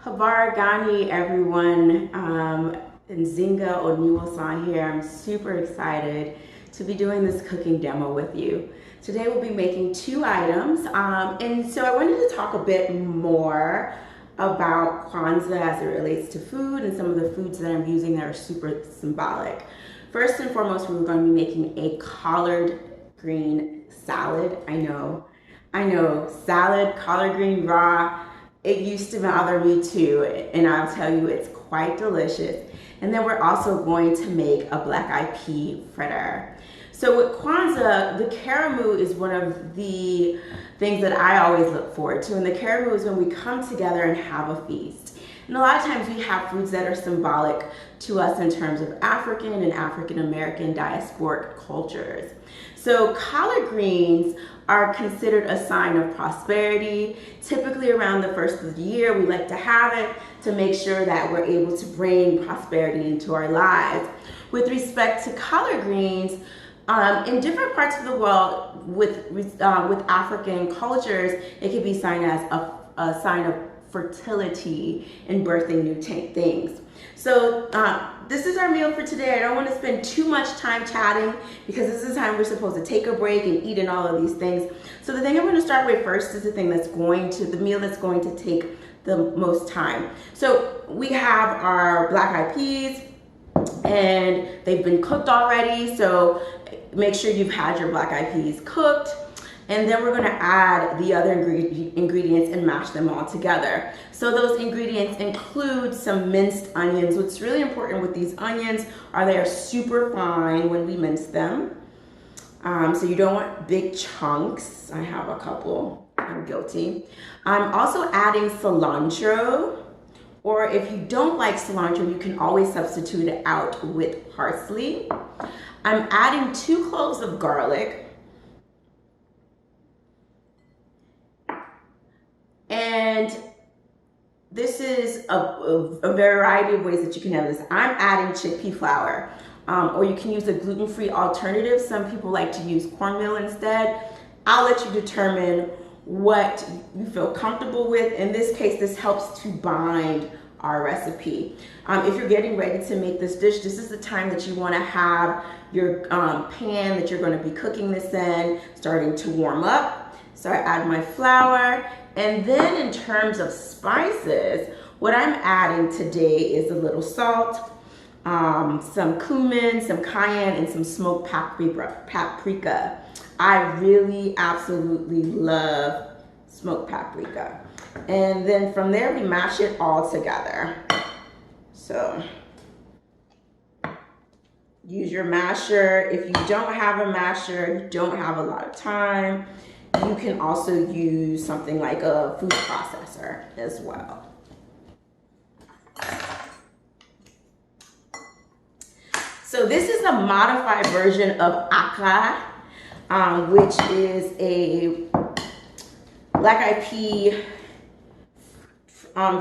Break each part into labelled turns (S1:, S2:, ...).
S1: Habarigani, everyone. Nzingah Oniwasan here. I'm super excited to be doing this cooking demo with you. Today we'll be making two items, and so I wanted to talk a bit more about Kwanzaa as it relates to food and some of the foods that I'm using that are super symbolic. First and foremost, we're going to be making a collard green salad. I know, salad, collard green raw. It used to bother me too, and I'll tell you, it's quite delicious. And then we're also going to make a black-eyed pea fritter. So with Kwanzaa, the karamu is one of the things that I always look forward to. And the karamu is when we come together and have a feast. And a lot of times we have foods that are symbolic to us in terms of African and African American diasporic cultures. So collard greens are considered a sign of prosperity. Typically around the first of the year, we like to have it to make sure that we're able to bring prosperity into our lives. With respect to collard greens, in different parts of the world with African cultures, it can be seen as a sign of fertility and birthing new things. So this is our meal for today. I don't want to spend too much time chatting because this is the time we're supposed to take a break and eat and all of these things. So the thing I'm going to start with first is the meal that's going to take the most time. So we have our black-eyed peas, and they've been cooked already. So make sure you've had your black-eyed peas cooked. And then we're going to add the other ingredients and mash them all together. So those ingredients include some minced onions. What's really important with these onions are they are super fine when we mince them. So you don't want big chunks. I have a couple. I'm guilty. I'm also adding cilantro. Or if you don't like cilantro, you can always substitute it out with parsley. I'm adding 2 cloves of garlic. And this is a variety of ways that you can have this. I'm adding chickpea flour, or you can use a gluten-free alternative. Some people like to use cornmeal instead. I'll let you determine what you feel comfortable with. In this case, this helps to bind our recipe. If you're getting ready to make this dish, this is the time that you want to have your pan that you're going to be cooking this in starting to warm up. So I add my flour. And then in terms of spices, what I'm adding today is a little salt, some cumin, some cayenne, and some smoked paprika. I really absolutely love smoked paprika. And then from there, we mash it all together. So use your masher. If you don't have a masher, you don't have a lot of time, you can also use something like a food processor as well. So this is a modified version of aka, which is a black-eyed pea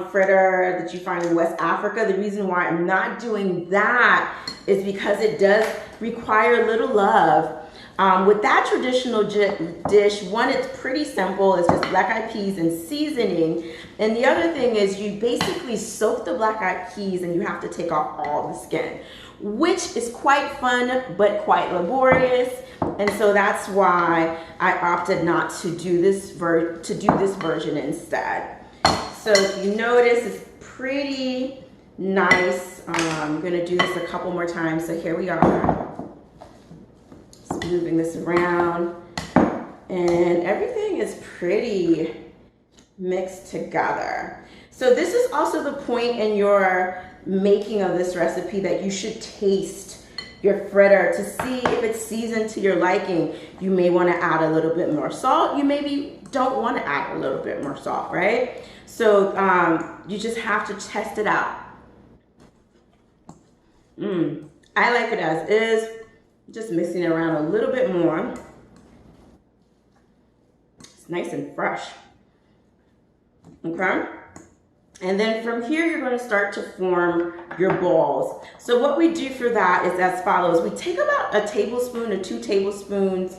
S1: fritter that you find in West Africa. The reason why I'm not doing that is because it does require a little love. With that traditional dish, one, it's pretty simple. It's just black-eyed peas and seasoning. And the other thing is you basically soak the black-eyed peas and you have to take off all the skin, which is quite fun, but quite laborious. And so that's why I opted not to do this version instead. So if you notice, it's pretty nice. I'm gonna do this a couple more times. So here we are. Moving this around, and everything is pretty mixed together. So this is also the point in your making of this recipe that you should taste your fritter to see if it's seasoned to your liking. You may want to add a little bit more salt. You maybe don't want to add a little bit more salt, right? So you just have to test it out. I like it as is. Just mixing it around a little bit more. It's nice and fresh. Okay? And then from here, you're going to start to form your balls. So what we do for that is as follows. We take about a tablespoon to 2 tablespoons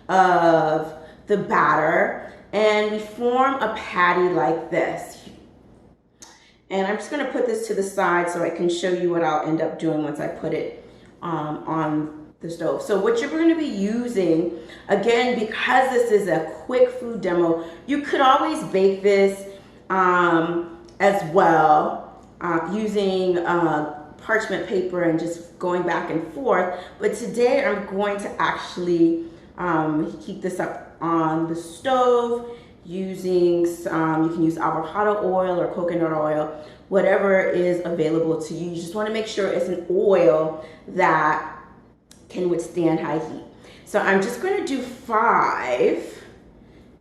S1: of the batter, and we form a patty like this. And I'm just gonna put this to the side so I can show you what I'll end up doing once I put it on the stove. So what you're gonna be using, again, because this is a quick food demo, you could always bake this as well using parchment paper and just going back and forth. But today I'm going to actually heat this up on the stove using some, you can use avocado oil or coconut oil, whatever is available to you. You just want to make sure it's an oil that can withstand high heat. So I'm just going to do 5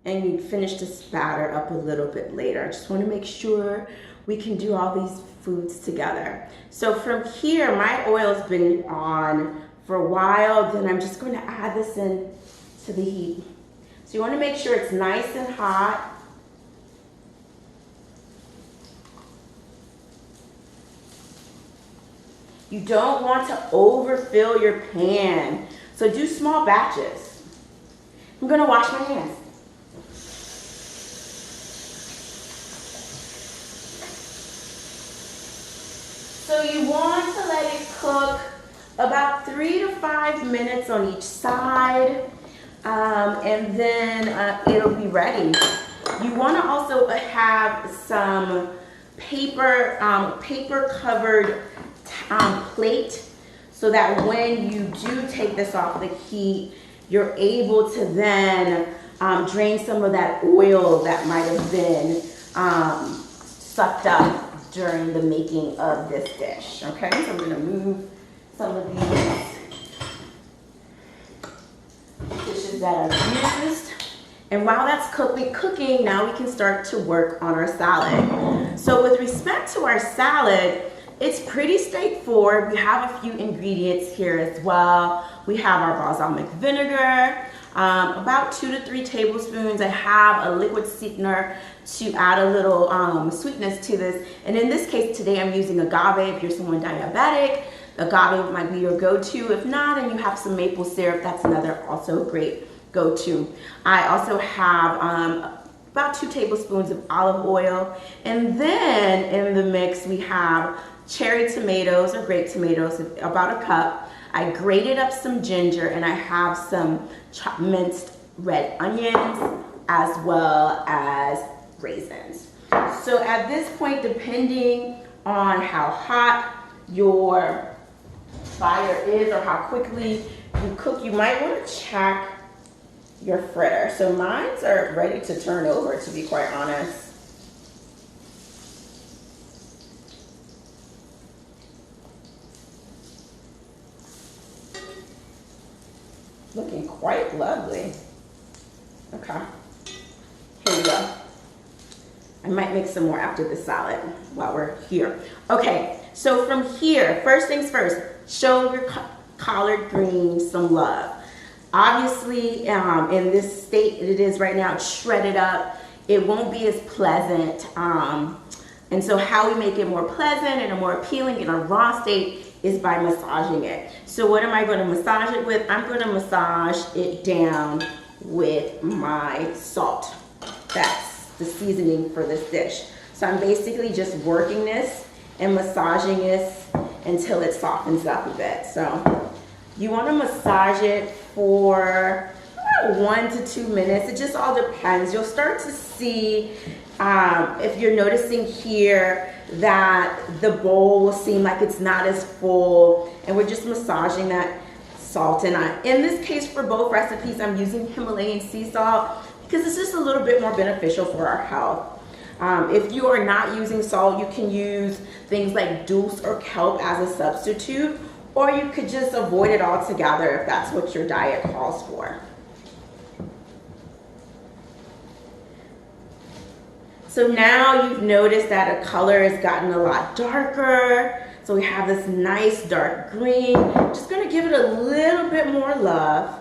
S1: and you finish this batter up a little bit later. I just want to make sure we can do all these foods together. So from here, my oil's been on for a while, then I'm just going to add this in to the heat. So you want to make sure it's nice and hot. You don't want to overfill your pan. So do small batches. I'm going to wash my hands. So you want to let it cook about 3 to 5 minutes on each side. And then it'll be ready. You want to also have some paper covered plate so that when you do take this off the heat, you're able to then drain some of that oil that might have been sucked up during the making of this dish. Okay, so I'm going to move some of these dishes that I've used. And while that's cooking, now we can start to work on our salad. So with respect to our salad, it's pretty straightforward. We have a few ingredients here as well. We have our balsamic vinegar, about 2 to 3 tablespoons. I have a liquid sweetener to add a little sweetness to this. And in this case today, I'm using agave. If you're someone diabetic, agave might be your go-to. If not, and you have some maple syrup, that's another also great go-to. I also have about 2 tablespoons of olive oil. And then in the mix, we have cherry tomatoes or grape tomatoes, about a cup. I grated up some ginger and I have some minced red onions as well as raisins. So at this point, depending on how hot your fire is or how quickly you cook, you might want to check your fritter. So mine's are ready to turn over, to be quite honest. Looking quite lovely. Okay, here we go. I might make some more after the salad while we're here. Okay, so from here, first things first, show your collard greens some love. Obviously, in this state it is right now, it's shredded up. It won't be as pleasant. And so how we make it more pleasant and more appealing in a raw state is by massaging it. So what am I going to massage it with? I'm going to massage it down with my salt. That's the seasoning for this dish. So I'm basically just working this and massaging this until it softens up a bit. So you want to massage it for 1 to 2 minutes. It just all depends. You'll start to see if you're noticing here that the bowl will seem like it's not as full, and we're just massaging that salt. And in this case, for both recipes, I'm using Himalayan sea salt because it's just a little bit more beneficial for our health. If you are not using salt, you can use things like dulse or kelp as a substitute, or you could just avoid it altogether if that's what your diet calls for. So now you've noticed that a color has gotten a lot darker. So we have this nice dark green. Just gonna give it a little bit more love.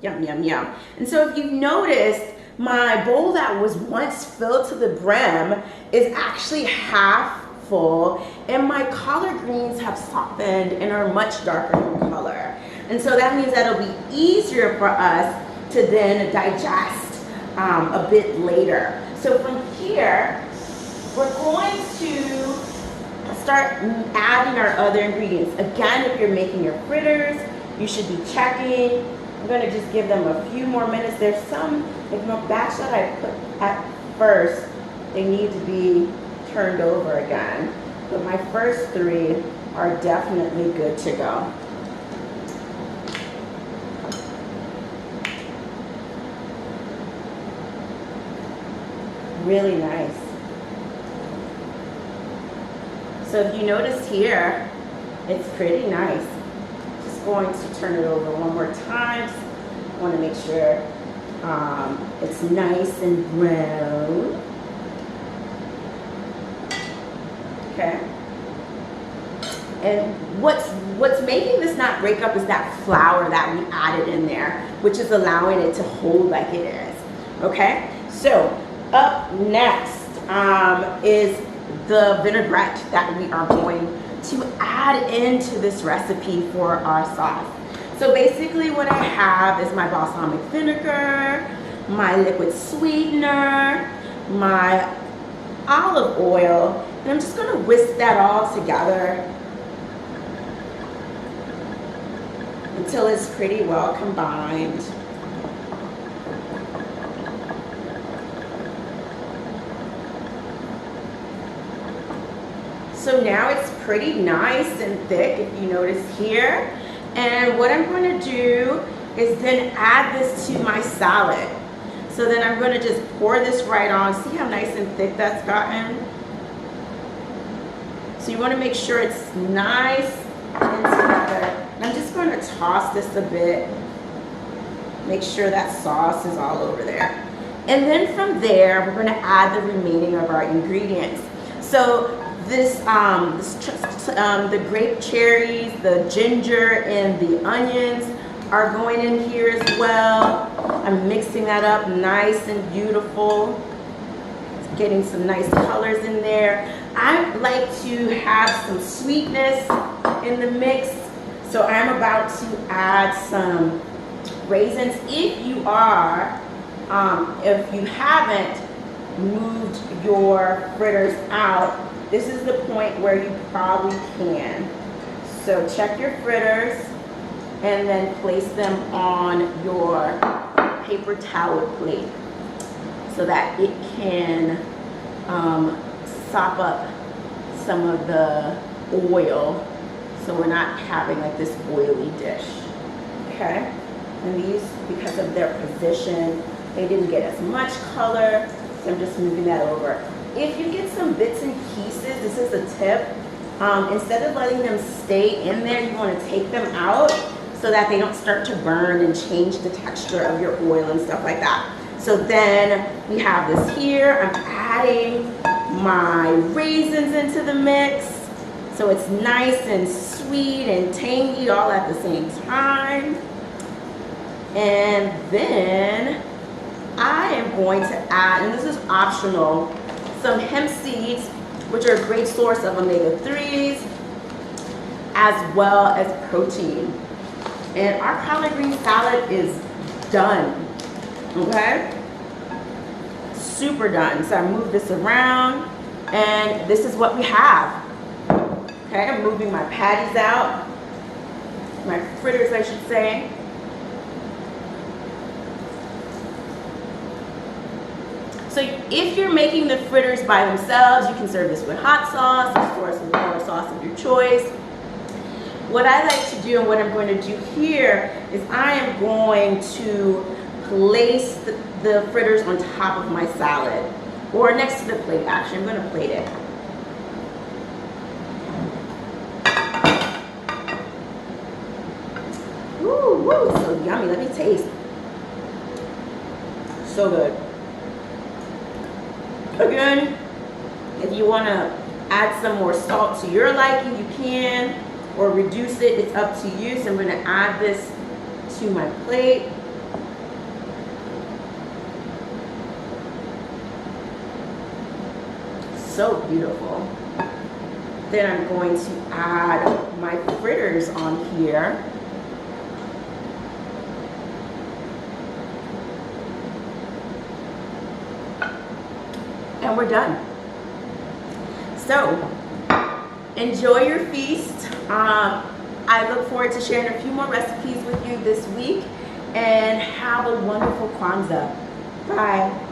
S1: Yum, yum, yum. And so if you've noticed, my bowl that was once filled to the brim is actually half full, and my collard greens have softened and are much darker in color. And so that means that it'll be easier for us to then digest a bit later. So from here, we're going to start adding our other ingredients. Again, if you're making your fritters, you should be checking. I'm going to just give them a few more minutes. There's some, like my batch that I put at first, they need to be turned over again. But my first 3 are definitely good to go. Really nice. So if you notice here, it's pretty nice. Just going to turn it over one more time. Just want to make sure it's nice and brown. Okay. And what's making this not break up is that flour that we added in there, which is allowing it to hold like it is. Okay. So up next is the vinaigrette that we are going to add into this recipe for our sauce. So basically what I have is my balsamic vinegar, my liquid sweetener, my olive oil, and I'm just going to whisk that all together until it's pretty well combined. So now it's pretty nice and thick, if you notice here. And what I'm going to do is then add this to my salad. So then I'm going to just pour this right on. See how nice and thick that's gotten? So you want to make sure it's nice and together. And I'm just going to toss this a bit. Make sure that sauce is all over there. And then from there, we're going to add the remaining of our ingredients. So the grape cherries, the ginger, and the onions are going in here as well. I'm mixing that up nice and beautiful. Getting some nice colors in there. I like to have some sweetness in the mix, so I'm about to add some raisins. If you haven't moved your fritters out, this is the point where you probably can. So check your fritters and then place them on your paper towel plate so that it can sop up some of the oil so we're not having like this oily dish. Okay? And these, because of their position, they didn't get as much color, so I'm just moving that over. If you get some bits and pieces, this is a tip, instead of letting them stay in there, you want to take them out so that they don't start to burn and change the texture of your oil and stuff like that. So then we have this here. I'm adding my raisins into the mix. So it's nice and sweet and tangy all at the same time. And then I am going to add, and this is optional, some hemp seeds, which are a great source of omega-3s, as well as protein. And our collard green salad is done, okay? Super done. So I move this around, and this is what we have. Okay, I'm moving my patties out, my fritters, I should say. So if you're making the fritters by themselves, you can serve this with hot sauce, of course, with whatever sauce of your choice. What I like to do and what I'm going to do here is I am going to place the fritters on top of my salad, or next to the plate. Actually, I'm going to plate it. Ooh, so yummy. Let me taste. So good. Again, if you want to add some more salt to your liking, you can, or reduce it. It's up to you. So I'm going to add this to my plate. So beautiful. Then I'm going to add my fritters on here. we're done. So enjoy your feast. I look forward to sharing a few more recipes with you this week, and have a wonderful Kwanzaa. Bye.